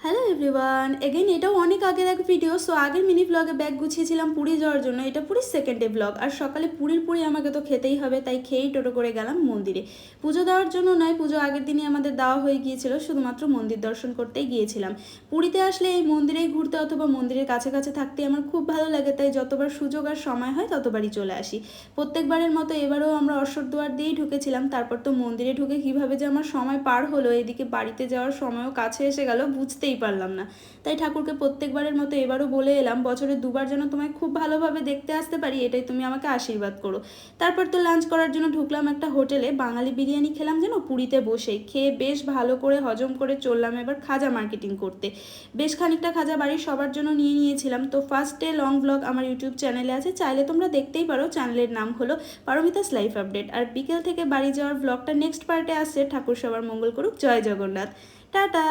Hello everyone, again এটাও অনেক আগের এক ভিডিও। সো আগের মিনি ব্লগে ব্যাগ গুছিয়েছিলাম পুরী যাওয়ার জন্য। এটা পুরীর সেকেন্ড ডে ব্লগ। আর সকালে পুরীর পুরি আমাকে তো খেতেই হবে, তাই খেয়েই টোটো করে গেলাম মন্দিরে। পুজো দেওয়ার জন্য নয়, পুজো আগের দিনই আমাদের দেওয়া হয়ে গিয়েছিল, শুধুমাত্র মন্দির দর্শন করতেই গিয়েছিলাম। পুরীতে আসলে এই মন্দিরেই ঘুরতে অথবা মন্দিরের কাছাকাছি থাকতে আমার খুব ভালো লাগে, তাই যতবার সুযোগ আর সময় হয় ততবারই চলে আসি। প্রত্যেকবারের মতো এবারেও আমরা অশ্বরদুয়ার দিয়েই ঢুকেছিলাম। তারপর তো মন্দিরে ঢুকে কীভাবে যে আমার সময় পার হলো, এদিকে বাড়িতে যাওয়ার সময়ও কাছে এসে গেল, বুঝতেই পারলাম না। তাই ঠাকুরকে প্রত্যেকবারের মতো এবারও বলে এলাম, বছরে দুবার যেন তোমায় খুব ভালোভাবে দেখতে আসতে পারি, এটাই তুমি আমাকে আশীর্বাদ করো। তারপর তো লাঞ্চ করার জন্য ঢুকলাম একটা হোটেলে। বাঙালি বিরিয়ানি খেলাম যেন পুরীতে বসে, খেয়ে বেশ ভালো করে হজম করে চললাম এবার খাজা মার্কেটিং করতে। বেশ খানিকটা খাজা বাড়ির সবার জন্য নিয়ে নিয়েছিলাম। তো ফার্স্ট ডে লং ব্লগ আমার ইউটিউব চ্যানেলে আছে, চাইলে তোমরা দেখতেই পারো। চ্যানেলের নাম হলো পারমিতাস লাইফ আপডেট। আর বিকেল থেকে বাড়ি যাওয়ার ব্লগটা নেক্সট পার্টে আসছে। ঠাকুর সবার মঙ্গল করুক, জয় জগন্নাথ, টাটা।